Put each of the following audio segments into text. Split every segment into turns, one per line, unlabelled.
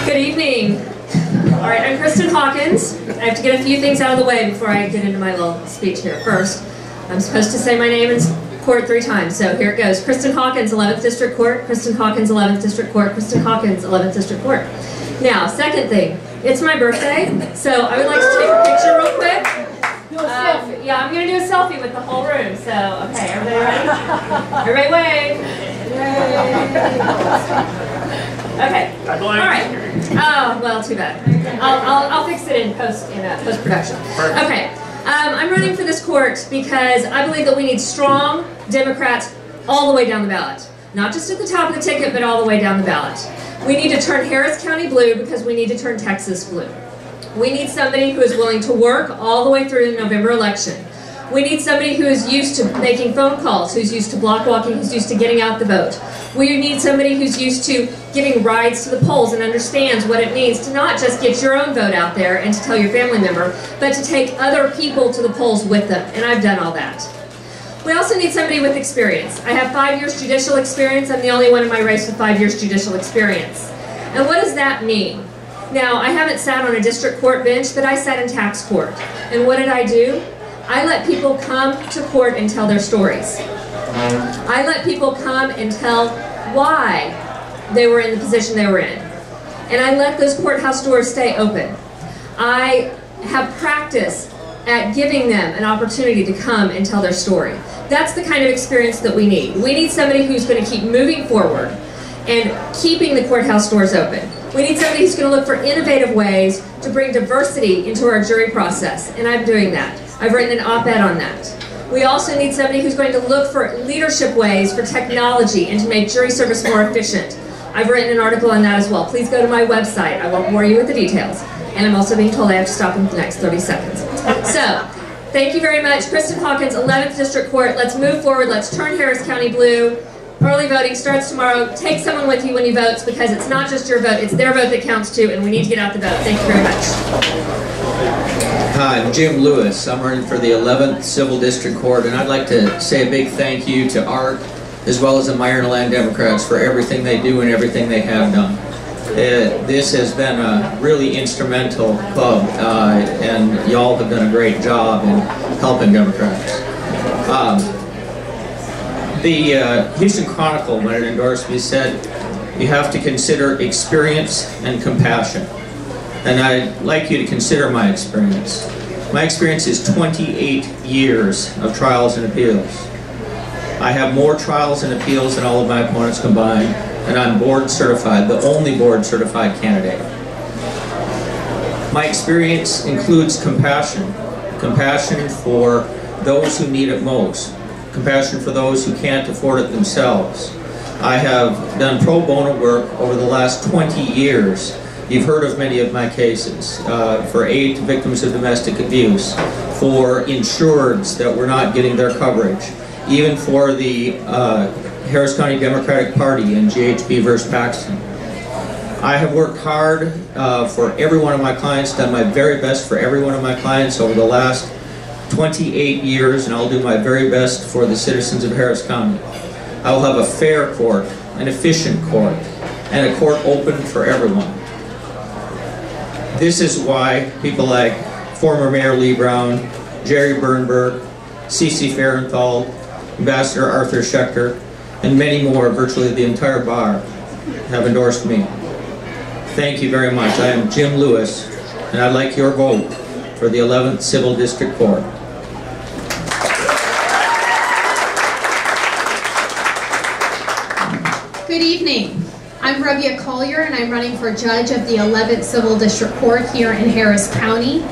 Good evening. All right, I'm Kristen Hawkins. I have to get a few things out of the way before I get into my little speech here. First, I'm supposed to say my name in court 3 times, so here it goes. Kristen Hawkins, 11th District Court. Kristen Hawkins, 11th District Court. Kristen Hawkins, 11th District Court. Now, second thing, it's my birthday, so I would like to take a picture real quick. Yeah, I'm going to do a selfie with the whole room, so, okay, everybody ready? Everybody wave. Yay. Okay. All right. Oh, well, too bad. I'll fix it in post-production. Okay. I'm running for this court because I believe that we need strong Democrats all the way down the ballot. Not just at the top of the ticket, but all the way down the ballot. We need to turn Harris County blue because we need to turn Texas blue. We need somebody who is willing to work all the way through the November election. We need somebody who is used to making phone calls, who's used to block walking, who's used to getting out the vote. We need somebody who's used to giving rides to the polls and understands what it means to not just get your own vote out there and to tell your family member, but to take other people to the polls with them, and I've done all that. We also need somebody with experience. I have 5 years judicial experience. I'm the only one in my race with 5 years judicial experience. And what does that mean? Now, I haven't sat on a district court bench, but I sat in tax court. And what did I do? I let people come to court and tell their stories. I let people come and tell why they were in the position they were in. And I let those courthouse doors stay open. I have practice at giving them an opportunity to come and tell their story. That's the kind of experience that we need. We need somebody who's going to keep moving forward and keeping the courthouse doors open. We need somebody who's going to look for innovative ways to bring diversity into our jury process, and I'm doing that. I've written an op-ed on that. We also need somebody who's going to look for leadership ways for technology and to make jury service more efficient. I've written an article on that as well. Please go to my website. I won't bore you with the details. And I'm also being told I have to stop in the next 30 seconds. So, thank you very much. Kristen Hawkins, 11th District Court. Let's move forward. Let's turn Harris County blue. Early voting starts tomorrow. Take someone with you when you vote because it's not just your vote, it's their vote that counts too, and we need to get out the vote. Thank you very much.
Hi, I'm Jim Lewis. I'm running for the 11th Civil District Court, and I'd like to say a big thank you to Art as well as the Meyerland Democrats for everything they do and everything they have done. This has been a really instrumental club, and y'all have done a great job in helping Democrats. The Houston Chronicle, when it endorsed me, said you have to consider experience and compassion. And I'd like you to consider my experience. My experience is 28 years of trials and appeals. I have more trials and appeals than all of my opponents combined, and I'm board certified, the only board certified candidate. My experience includes compassion. Compassion for those who need it most. Compassion for those who can't afford it themselves. I have done pro bono work over the last 20 years. You've heard of many of my cases, for aid to victims of domestic abuse, for insureds that were not getting their coverage, even for the Harris County Democratic Party and GHB versus Paxton. I have worked hard for every one of my clients, done my very best for every one of my clients over the last 28 years, and I'll do my very best for the citizens of Harris County. I will have a fair court, an efficient court, and a court open for everyone. This is why people like former Mayor Lee Brown, Jerry Bernberg, C.C. Fahrenthal, Ambassador Arthur Schechter, and many more, virtually the entire bar, have endorsed me. Thank you very much. I am Jim Lewis, and I'd like your vote for the 11th Civil District Court.
Good evening. I'm Rebia Collier, and I'm running for judge of the 11th Civil District Court here in Harris County.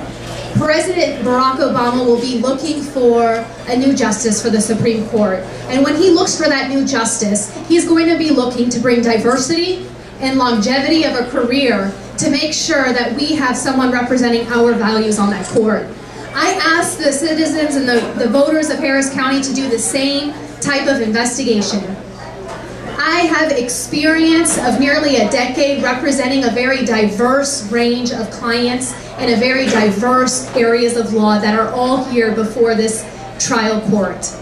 President Barack Obama will be looking for a new justice for the Supreme Court. And when he looks for that new justice, he's going to be looking to bring diversity and longevity of a career to make sure that we have someone representing our values on that court. I ask the citizens and the voters of Harris County to do the same type of investigation. I have experience of nearly a decade representing a very diverse range of clients in a very diverse areas of law that are all here before this trial court.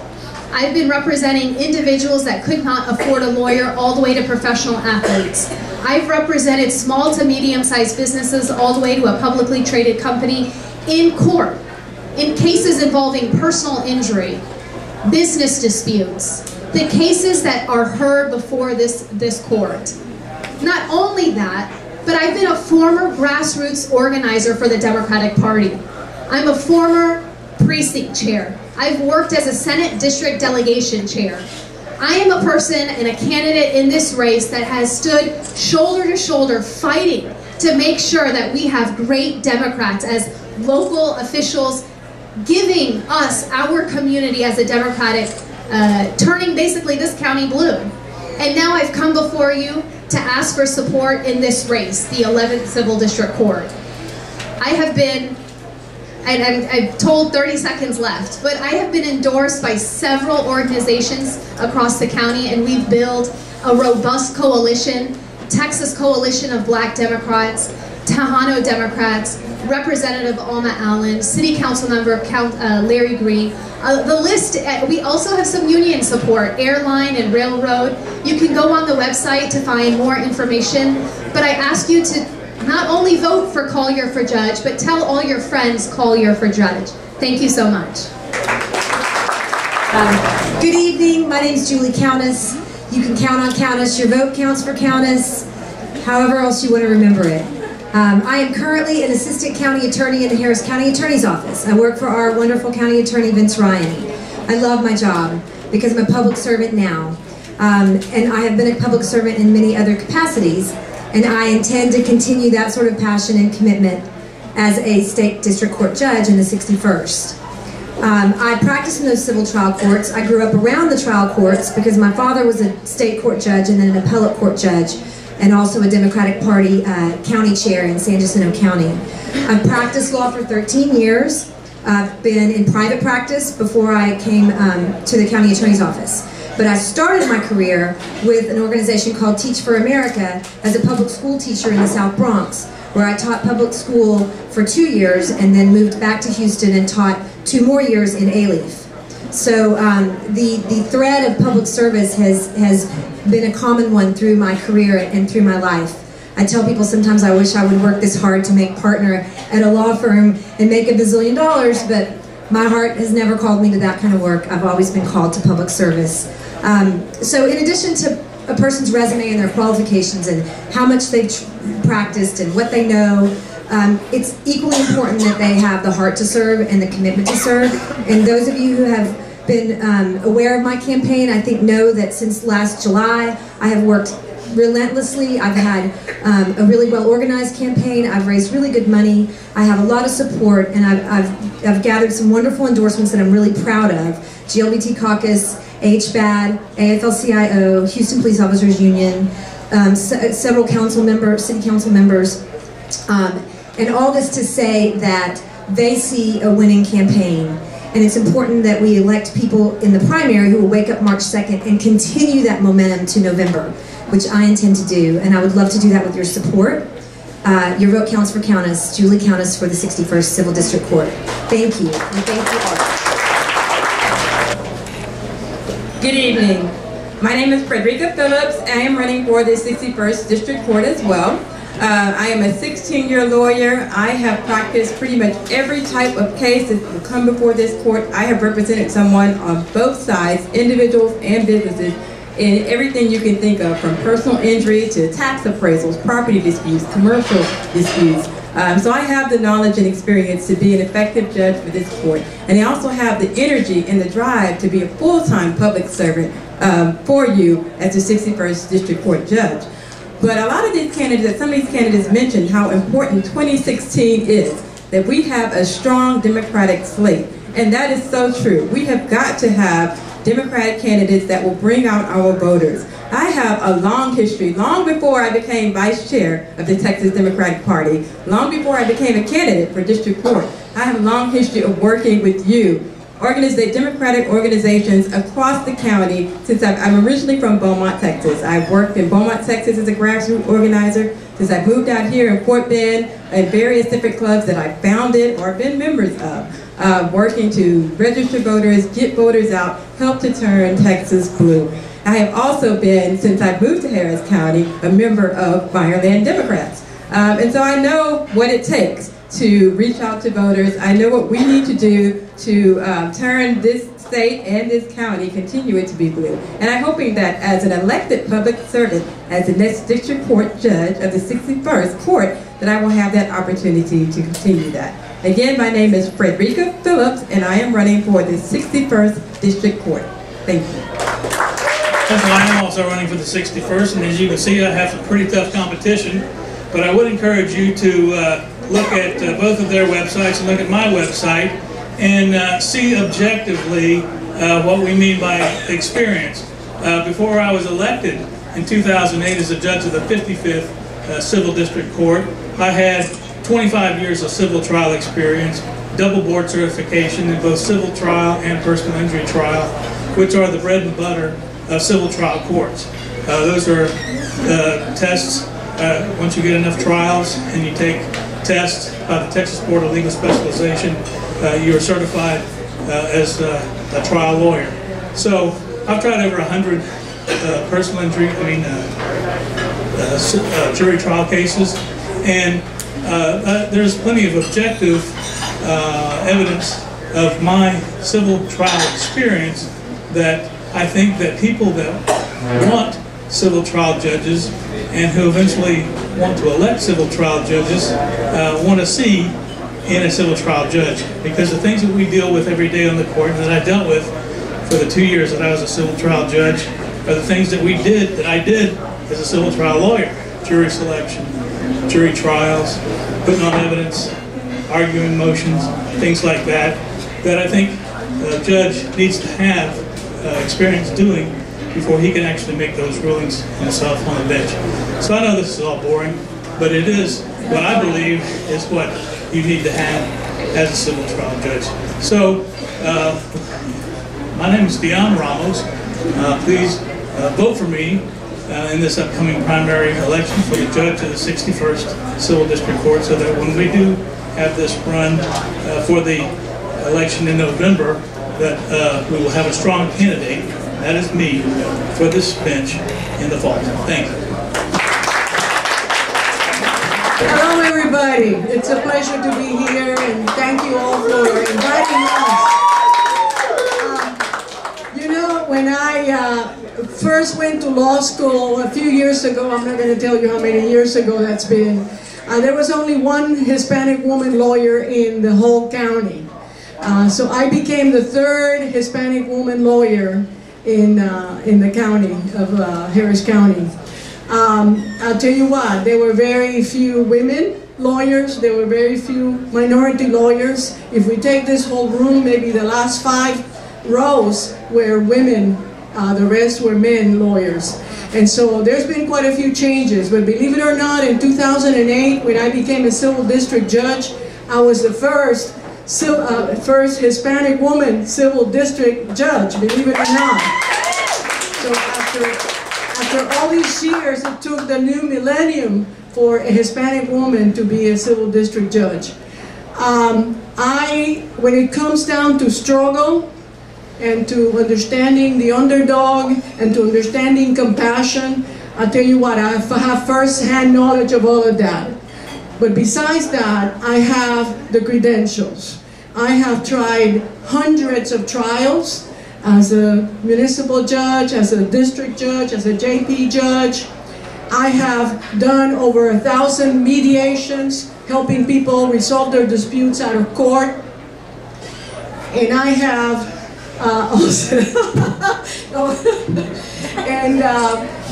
I've been representing individuals that could not afford a lawyer all the way to professional athletes. I've represented small to medium-sized businesses all the way to a publicly traded company in court, in cases involving personal injury, business disputes, the cases that are heard before this court. Not only that, but I've been a former grassroots organizer for the Democratic Party. I'm a former precinct chair. I've worked as a Senate district delegation chair. I am a person and a candidate in this race that has stood shoulder to shoulder fighting to make sure that we have great Democrats as local officials, giving us, our community as a Democratic, turning basically this county blue. And now I've come before you to ask for support in this race, the 11th Civil District Court. I have been, and I'm told 30 seconds left, but I have been endorsed by several organizations across the county, and we've built a robust coalition, Texas Coalition of Black Democrats, Tejano Democrats, Representative Alma Allen, City Council Member Larry Green. The list, we also have some union support, airline and railroad. You can go on the website to find more information, but I ask you to not only vote for Collier for Judge, but tell all your friends Collier for Judge. Thank you so much.
Good evening, my name is Julie Countess. You can count on Countess, your vote counts for Countess, however else you want to remember it. I am currently an assistant county attorney in the Harris County Attorney's Office. I work for our wonderful county attorney, Vince Ryan. I love my job because I'm a public servant now. And I have been a public servant in many other capacities, and I intend to continue that sort of passion and commitment as a state district court judge in the 61st. I practice in those civil trial courts. I grew up around the trial courts because my father was a state court judge and then an appellate court judge, and also a Democratic Party county chair in San Jacinto County. I've practiced law for 13 years. I've been in private practice before I came to the county attorney's office. But I started my career with an organization called Teach for America as a public school teacher in the South Bronx, where I taught public school for 2 years and then moved back to Houston and taught 2 more years in Alief. So the thread of public service has been a common one through my career and through my life. I tell people sometimes I wish I would work this hard to make partner at a law firm and make $1 bazillion, but my heart has never called me to that kind of work. I've always been called to public service. So in addition to a person's resume and their qualifications and how much they've practiced and what they know, it's equally important that they have the heart to serve and the commitment to serve. And those of you who have been aware of my campaign, I think know that since last July, I have worked relentlessly. I've had a really well-organized campaign. I've raised really good money. I have a lot of support, and I've gathered some wonderful endorsements that I'm really proud of. GLBT Caucus, HBAD, AFL-CIO, Houston Police Officers Union, several council members, city council members, and all this to say that they see a winning campaign. And it's important that we elect people in the primary who will wake up March 2nd and continue that momentum to November, which I intend to do. And I would love to do that with your support. Your vote counts for Countess, Julie Countess for the 61st Civil District Court. Thank you. And thank you all.
Good evening. My name is Frederica Phillips. I am running for the 61st District Court as well. I am a 16-year lawyer. I have practiced pretty much every type of case that will come before this court. I have represented someone on both sides, individuals and businesses, in everything you can think of, from personal injury to tax appraisals, property disputes, commercial disputes. So I have the knowledge and experience to be an effective judge for this court. And I also have the energy and the drive to be a full-time public servant for you as the 61st District Court judge. But a lot of these candidates, some of these candidates mentioned how important 2016 is, that we have a strong Democratic slate. And that is so true. We have got to have Democratic candidates that will bring out our voters. I have a long history, long before I became vice chair of the Texas Democratic Party, long before I became a candidate for district court. I have a long history of working with you, Democratic organizations across the county, since I'm originally from Beaumont, Texas. I've worked in Beaumont, Texas as a grassroots organizer since I moved out here in Fort Bend and various different clubs that I founded or been members of. working to register voters, get voters out, help to turn Texas blue. I have also been, since I moved to Harris County, a member of Meyerland Democrats. And so I know what it takes to reach out to voters. I know what we need to do to turn this state and this county, continue it to be blue. And I'm hoping that as an elected public servant, as the next district court judge of the 61st Court, that I will have that opportunity to continue that. Again, my name is Frederica Phillips, and I am running for the 61st District Court. Thank you.
I am also running for the 61st, and as you can see, I have some pretty tough competition. But I would encourage you to look at both of their websites and look at my website and see objectively what we mean by experience. Before I was elected in 2008 as a judge of the 55th Civil District Court, I had 25 years of civil trial experience, double board certification in both civil trial and personal injury trial, which are the bread and butter of civil trial courts. Those are tests. Once you get enough trials and you take tests by the Texas Board of Legal Specialization, you are certified as a trial lawyer. So I've tried over 100 personal injury, jury trial cases, and there's plenty of objective evidence of my civil trial experience that I think that people that want civil trial judges and who eventually want to elect civil trial judges want to see in a civil trial judge. Because the things that we deal with every day on the court and that I dealt with for the 2 years that I was a civil trial judge are the things that I did as a civil trial lawyer. Jury selection, jury trials, putting on evidence, arguing motions, things like that, that I think a judge needs to have experience doing before he can actually make those rulings himself on the bench. So I know this is all boring, but it is what I believe is what you need to have as a civil trial judge. So my name is Dion Ramos. Please vote for me in this upcoming primary election for the judge of the 61st Civil District Court, so that when we do have this run for the election in November, that we will have a strong candidate, that is me, for this bench in the fall. Thank you.
Hello everybody, it's a pleasure to be here and thank you all for inviting us. You know, when I first went to law school a few years ago, I'm not going to tell you how many years ago that's been, there was only one Hispanic woman lawyer in the whole county. So I became the third Hispanic woman lawyer in the county of Harris County. I'll tell you what, there were very few women lawyers, there were very few minority lawyers. If we take this whole room, maybe the last 5 rows were women, the rest were men lawyers. And so there's been quite a few changes, but believe it or not, in 2008, when I became a civil district judge, I was the first Hispanic woman civil district judge, believe it or not. So after all these years, it took the new millennium for a Hispanic woman to be a civil district judge. When it comes down to struggle and to understanding the underdog and to understanding compassion, I'll tell you what, I have first-hand knowledge of all of that. But besides that, I have the credentials. I have tried hundreds of trials as a municipal judge, as a district judge, as a JP judge. I have done over 1,000 mediations, helping people resolve their disputes out of court. And I have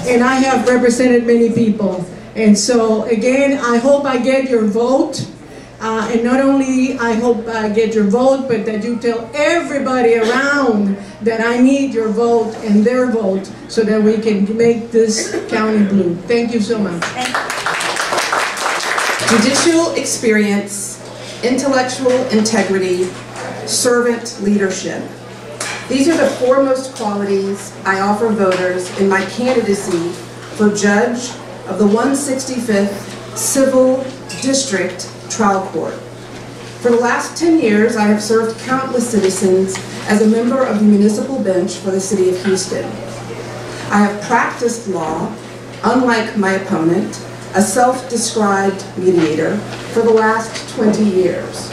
and I have represented many people. And so again, I hope I get your vote. And not only I hope I get your vote, but that you tell everybody around that I need your vote and their vote so that we can make this county blue. Thank you so much.
Judicial experience, intellectual integrity, servant leadership. These are the foremost qualities I offer voters in my candidacy for judge of the 165th Civil District Trial Court. For the last 10 years, I have served countless citizens as a member of the municipal bench for the City of Houston. I have practiced law, unlike my opponent, a self-described mediator, for the last 20 years.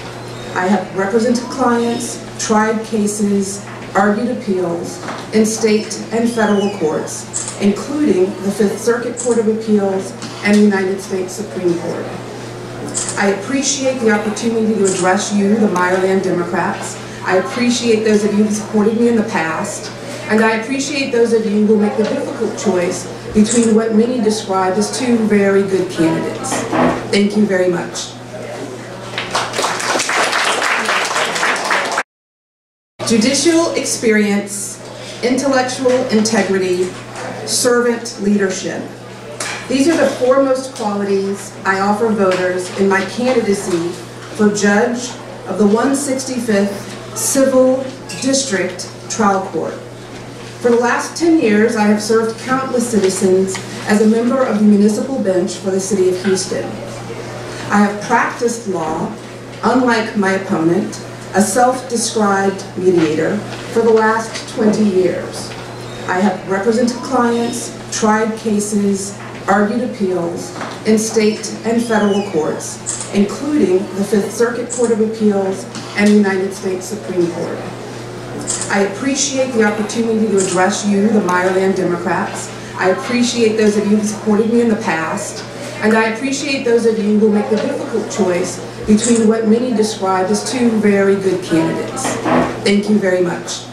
I have represented clients, tried cases, argued appeals in state and federal courts, including the Fifth Circuit Court of Appeals and the United States Supreme Court. I appreciate the opportunity to address you, the Meyerland Democrats. I appreciate those of you who supported me in the past, and I appreciate those of you who make the difficult choice between what many describe as two very good candidates. Thank you very much. Judicial experience, intellectual integrity, servant leadership. These are the foremost qualities I offer voters in my candidacy for judge of the 165th Civil District Trial Court. For the last 10 years, I have served countless citizens as a member of the municipal bench for the City of Houston. I have practiced law, unlike my opponent, a self-described mediator, for the last 20 years. I have represented clients, tried cases, argued appeals in state and federal courts, including the Fifth Circuit Court of Appeals and the United States Supreme Court. I appreciate the opportunity to address you, the Meyerland Democrats. I appreciate those of you who supported me in the past, and I appreciate those of you who make the difficult choice between what many describe as two very good candidates. Thank you very much.